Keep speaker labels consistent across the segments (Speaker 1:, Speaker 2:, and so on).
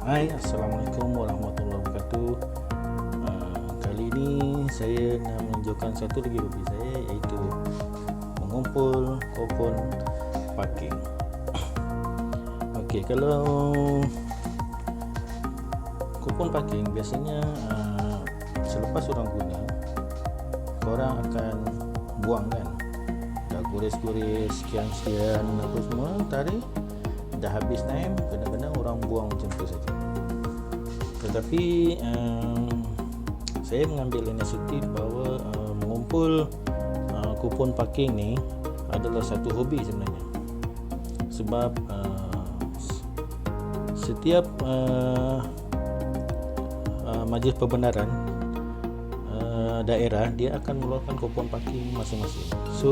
Speaker 1: Hai, Assalamualaikum warahmatullahi wabarakatuh. Kali ini saya nak menunjukkan satu lagi hobi saya, iaitu mengumpul kupon parking. Okey, kalau kupon parking biasanya selepas orang guna, korang akan buang kan, dah guris-guris sekian-sekian apa semua, tarik, dah habis time, kadang-kadang orang buang macam tu saja. Tetapi saya mengambil inisiatif bahawa mengumpul kupon parking ni adalah satu hobi sebenarnya. Sebab setiap majlis perbendaharan daerah, dia akan mengeluarkan kupon parking masing-masing. So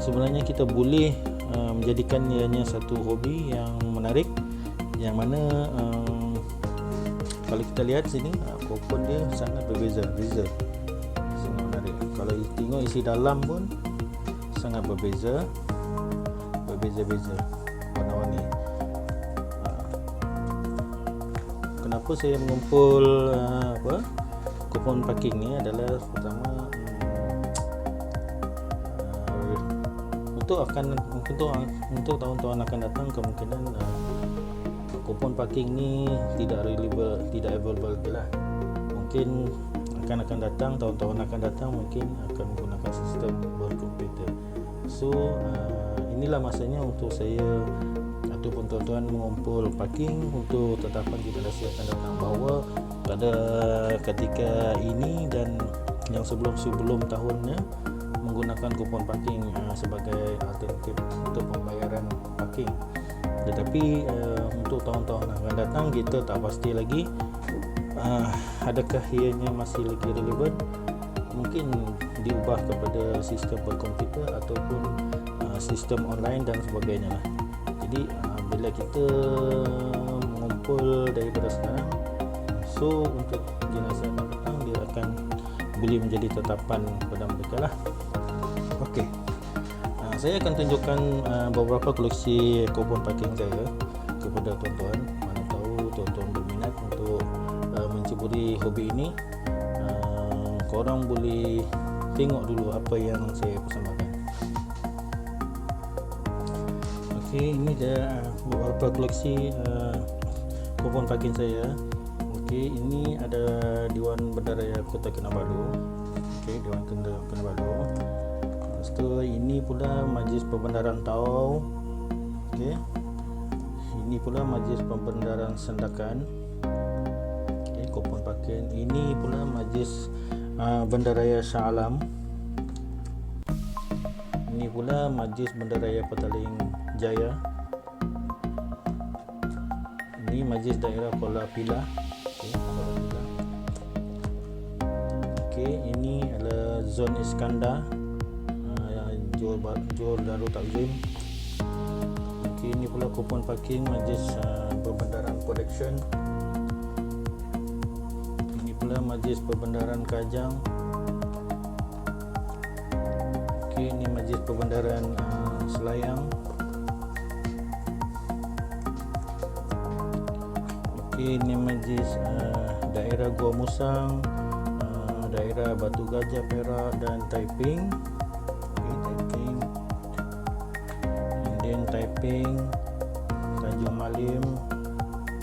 Speaker 1: sebenarnya kita boleh menjadikan ianya satu hobi yang menarik, yang mana kalau kita lihat sini, kupon dia sangat berbeza, sangat menarik. Kalau tengok isi dalam pun sangat berbeza warna-warni. Kenapa saya mengumpul kupon parking ni adalah pertama, untuk tahun-tahun akan datang, kemungkinan kupon parking ni tidak available lah. Mungkin akan datang, tahun-tahun akan datang, mungkin akan menggunakan sistem berkomputer. So inilah masanya untuk saya ataupun tuan-tuan mengumpul parking untuk tetapan generasi akan datang, bahawa pada ketika ini dan yang sebelum tahunnya menggunakan kupon parking sebagai alternatif untuk pembayaran parking. Tetapi untuk tahun-tahun akan datang, kita tak pasti lagi adakah ianya masih lagi relevan. Mungkin diubah kepada sistem berkomputer ataupun sistem online dan sebagainya lah. Jadi bila kita mengumpul daripada sekarang, so untuk generasi akan datang, dia akan boleh menjadi tetapan pada mereka lah. Okey, saya akan tunjukkan beberapa koleksi kupon parking saya kepada tuan-tuan. Mana tahu tuan-tuan berminat untuk menceburi hobi ini, korang boleh tengok dulu apa yang saya persembahkan. Okey, ini dia beberapa koleksi kupon parking saya. Okey, ini ada Dewan Bandaraya Kota Kinabalu. Okey, Dewan Kinabalu. Lepas tu ini pula Majlis Perbendaharan Tau. Okey. Ini pula Majlis Perbendaharan Sandakan. Okey, kupon parking. Ini pula Majlis Bandaraya Shah Alam. Ini pula Majlis Bandaraya Petaling Jaya. Ini Majlis Daerah Kuala Pilah. Okey, ini adalah Zon Iskandar, Johor Darul Takzim. Okey, ini pula kupon parking Majlis Perbendaharan Protection. Ini pula Majlis Perbendaharan Kajang. Okey, ini Majlis Perbendaharan Selayang. Okey, ini Majlis Daerah Gua Musang, Daerah Batu Gajah, Perak dan Taiping. Taiping, Tanjung Malim,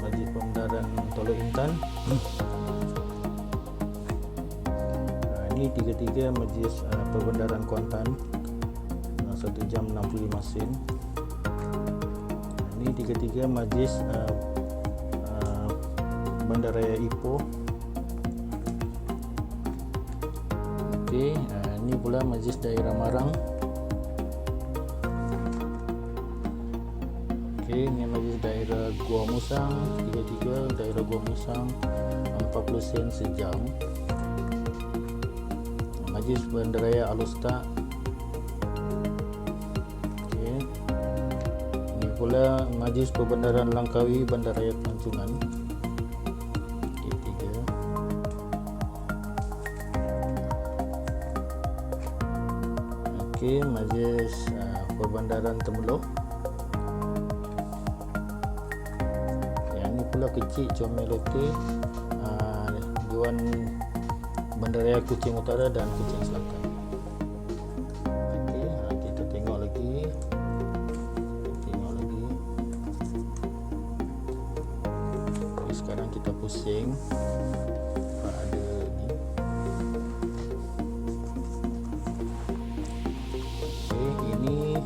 Speaker 1: Majlis Perbendaharan Teluk Intan. Ini tiga-tiga Majlis Perbendaharan Kuantan, 1 jam 65 sen. Ini tiga-tiga Majlis Bandaraya Ipoh. Okey, ini pula Majlis Daerah Marang. Okey, ini Majlis Daerah Gua Musang, tiga-tiga Daerah Gua Musang, 40 sen sejam. Majlis Bandaraya Alustak. Okey, ini pula Majlis Perbendaharan Langkawi, Bandaraya Pelancongan. Okey, tiga. Okey, Majlis Perbendaharan Temelloh. Pulau Kecil Comel Lote, Dewan Bandaraya Kuching Utara dan Kuching Selatan. Okey, kita tengok lagi. Okay, sekarang kita pusing ada ni. Okey, ini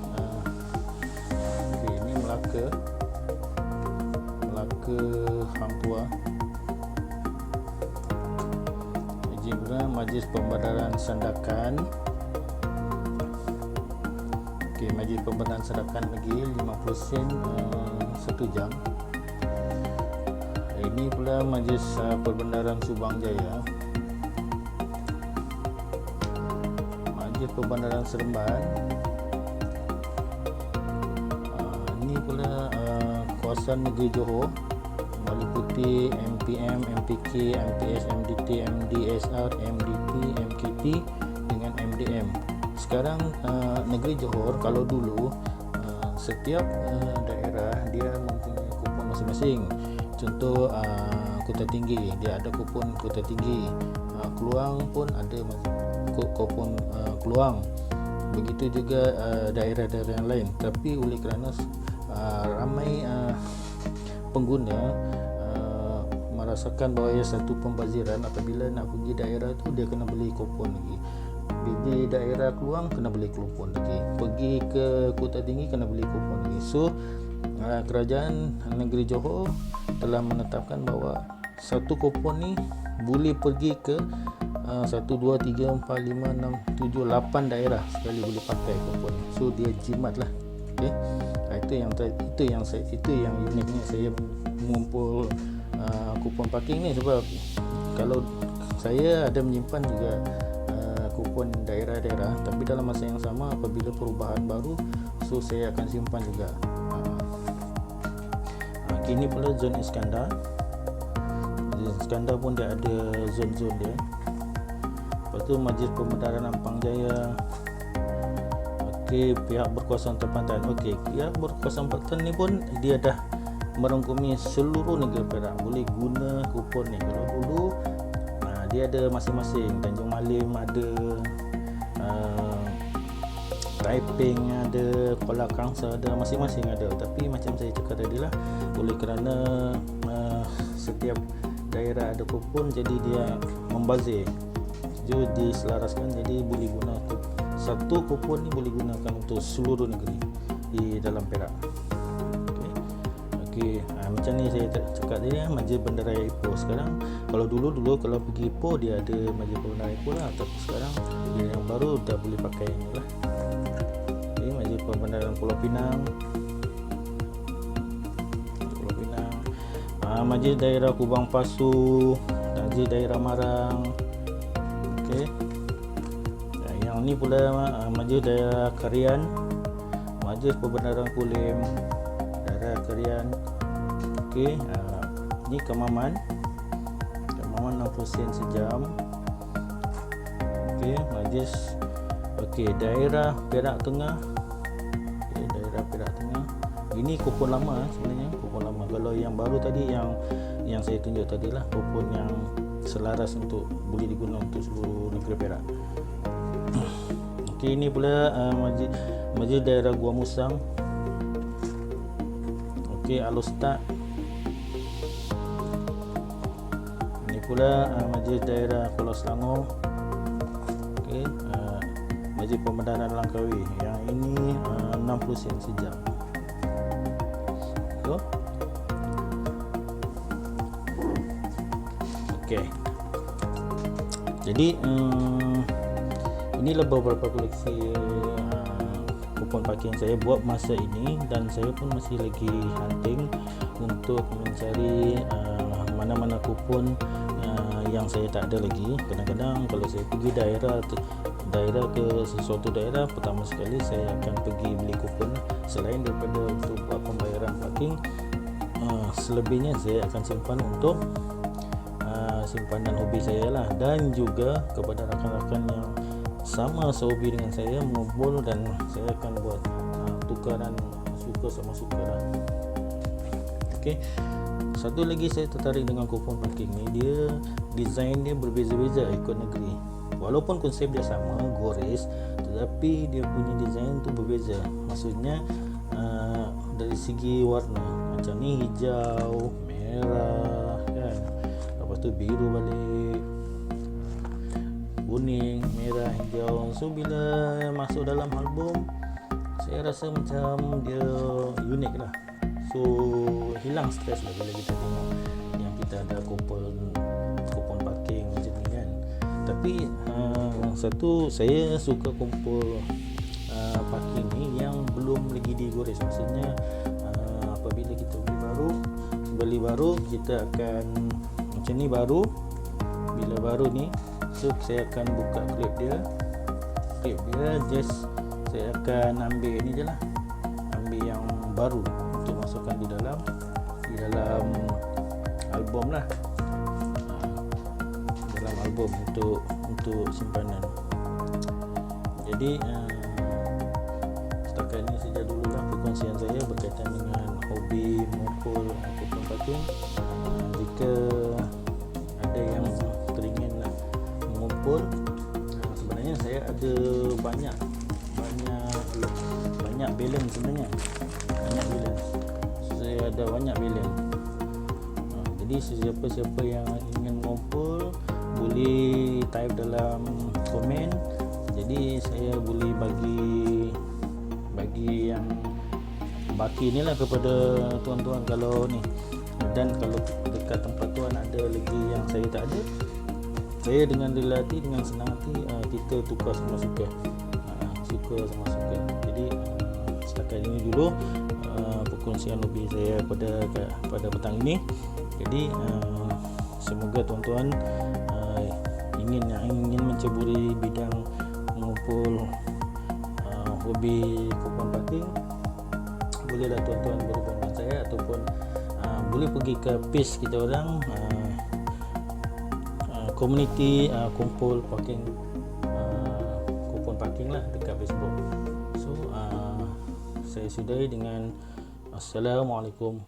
Speaker 1: ini Melaka Hang Tuah. Majlis Pembedaran Sandakan. Okey, Majlis Pembedaran Sandakan lagi 50 sen 1 jam. Ini pula Majlis Perbendaharaan Subang Jaya. Majlis Perbendaharaan Seremban. Ini pula Kawasan Negeri Johor meliputi MPM, MPK, MPS, MDT, MDSR, MDP, MKT dengan MDM. Sekarang Negeri Johor, kalau dulu setiap daerah dia mempunyai kupon masing-masing. Contoh Kota Tinggi, dia ada kupon Kota Tinggi. Keluang pun ada kupon Keluang. Begitu juga daerah-daerah yang lain. Tapi oleh kerana ramai pengguna merasakan bahawa ia satu pembaziran, apabila nak pergi daerah tu dia kena beli kupon lagi. Pergi daerah Keluang kena beli kupon lagi. Pergi ke Kota Tinggi kena beli kupon lagi. So kerajaan negeri Johor telah menetapkan bahawa satu kupon ni boleh pergi ke 1, 2, 3, 4, 5, 6, 7, 8 daerah sekali boleh pakai kupon ni. So dia jimat lah. Okay? Itu yang uniknya saya mengumpul kupon parking ni, sebab kalau saya ada menyimpan juga kupon daerah-daerah, tapi dalam masa yang sama apabila perubahan baru, so saya akan simpan juga. Kini pula zon Iskandar. Zon Iskandar pun dia ada zon-zon dia. Lepas tu Majlis Pembedaran Ampang Jaya. Okey, pihak berkuasaan tempatan. Okey, pihak berkuasaan tempatan ni pun dia dah merangkumi seluruh negeri Perak boleh guna kupon ni. Kalau dulu dia ada masing-masing, Tanjung Malim ada, Taiping ada, Kuala Kangsar ada, masing-masing ada. Tapi macam saya cakap tadi lah, oleh kerana setiap daerah ada kupon, jadi dia membazir, dia diselaraskan, jadi boleh guna satu kupon ni boleh gunakan untuk seluruh negeri di dalam Perak. Okey, macam ni saya cakap tadi Majlis Bandaraya Ipoh. Sekarang kalau dulu kalau pergi Ipoh dia ada Majlis Bandaraya Ipoh lah, tapi sekarang yang baru dah boleh pakai ni lah. Okay, Majlis Perbendaharaan Pulau Pinang, Majlis Daerah Kubang Pasu, Majlis Daerah Marang. Okey, yang ni pula Majlis Daerah Karian, Majlis Perbendaharaan Kulim, Daerah Karian. Okey, ni Kemaman 60 sen sejam. Okey, Majlis Daerah Perak Tengah. Okey, Daerah Perak Tengah. Ini kupon lama sebenarnya, kupon lama. Kalau yang baru tadi yang saya tunjuk tadi lah kupon yang selaras untuk boleh digunakan untuk seluruh negeri Perak. Okey, ini pula Majlis Daerah Gua Musang. Okey, Alostat. Ini pula Majlis Daerah Pulau Selangor. Okey, Majlis Pembedaran Langkawi. Yang ini 60 sen sejam. So, okey. Jadi inilah beberapa koleksi kupon parking saya buat masa ini, dan saya pun masih lagi hunting untuk mencari mana-mana kupon yang saya tak ada lagi. Kadang-kadang kalau saya pergi daerah ke sesuatu daerah, pertama sekali saya akan pergi beli kupon selain daripada untuk buat pembayaran parking. Selebihnya saya akan simpan untuk simpanan hobi saya lah, dan juga kepada rakan-rakan yang sama sehobi dengan saya mengumpul, dan saya akan buat tukaran suka sama suka lah. Okey, Satu lagi saya tertarik dengan kupon parking ni, dia design dia berbeza-beza ikut negeri. Walaupun konsep dia sama, Gores, tetapi dia punya design tu berbeza. Maksudnya dari segi warna, macam ni hijau, merah kan, lepas tu biru balik, kuning, merah, hijau. So bila masuk dalam album, saya rasa macam dia unik lah. So hilang stres lah bila kita tengok yang kita ada kupon parking macam ni kan. Tapi satu, saya suka kumpul parking ni yang belum lagi digores. Maksudnya apabila kita beli baru kita akan macam ni baru. Bila baru ni, so saya akan buka klip dia just saya akan ambil ni je lah, ambil yang baru untuk masukkan di dalam album lah, dalam album untuk simpanan. Jadi setakat ni saja dululah perkongsian saya berkaitan dengan hobi mengumpul kupon parking. Jika ada yang teringin nak mengumpul, sebenarnya saya ada banyak balance sebenarnya, saya ada banyak balance. Jadi sesiapa-siapa yang ingin mengumpul boleh type dalam komen. Jadi saya boleh bagi yang baki ni lah kepada tuan-tuan kalau ni. Dan kalau dekat tempat tuan ada lagi yang saya tak ada, saya dengan rela hati, dengan senang hati kita tukar sama suka. Jadi setakat ini dulu perkongsian hobi saya pada petang ini. Jadi semoga tuan-tuan ingin menceburi bidang mengumpul hobi kupon parking, bolehlah tuan-tuan berhubung dengan saya, ataupun boleh pergi ke page kita orang, community kumpul parking, kupon parking lah dekat Facebook. So saya sudahi dengan Assalamualaikum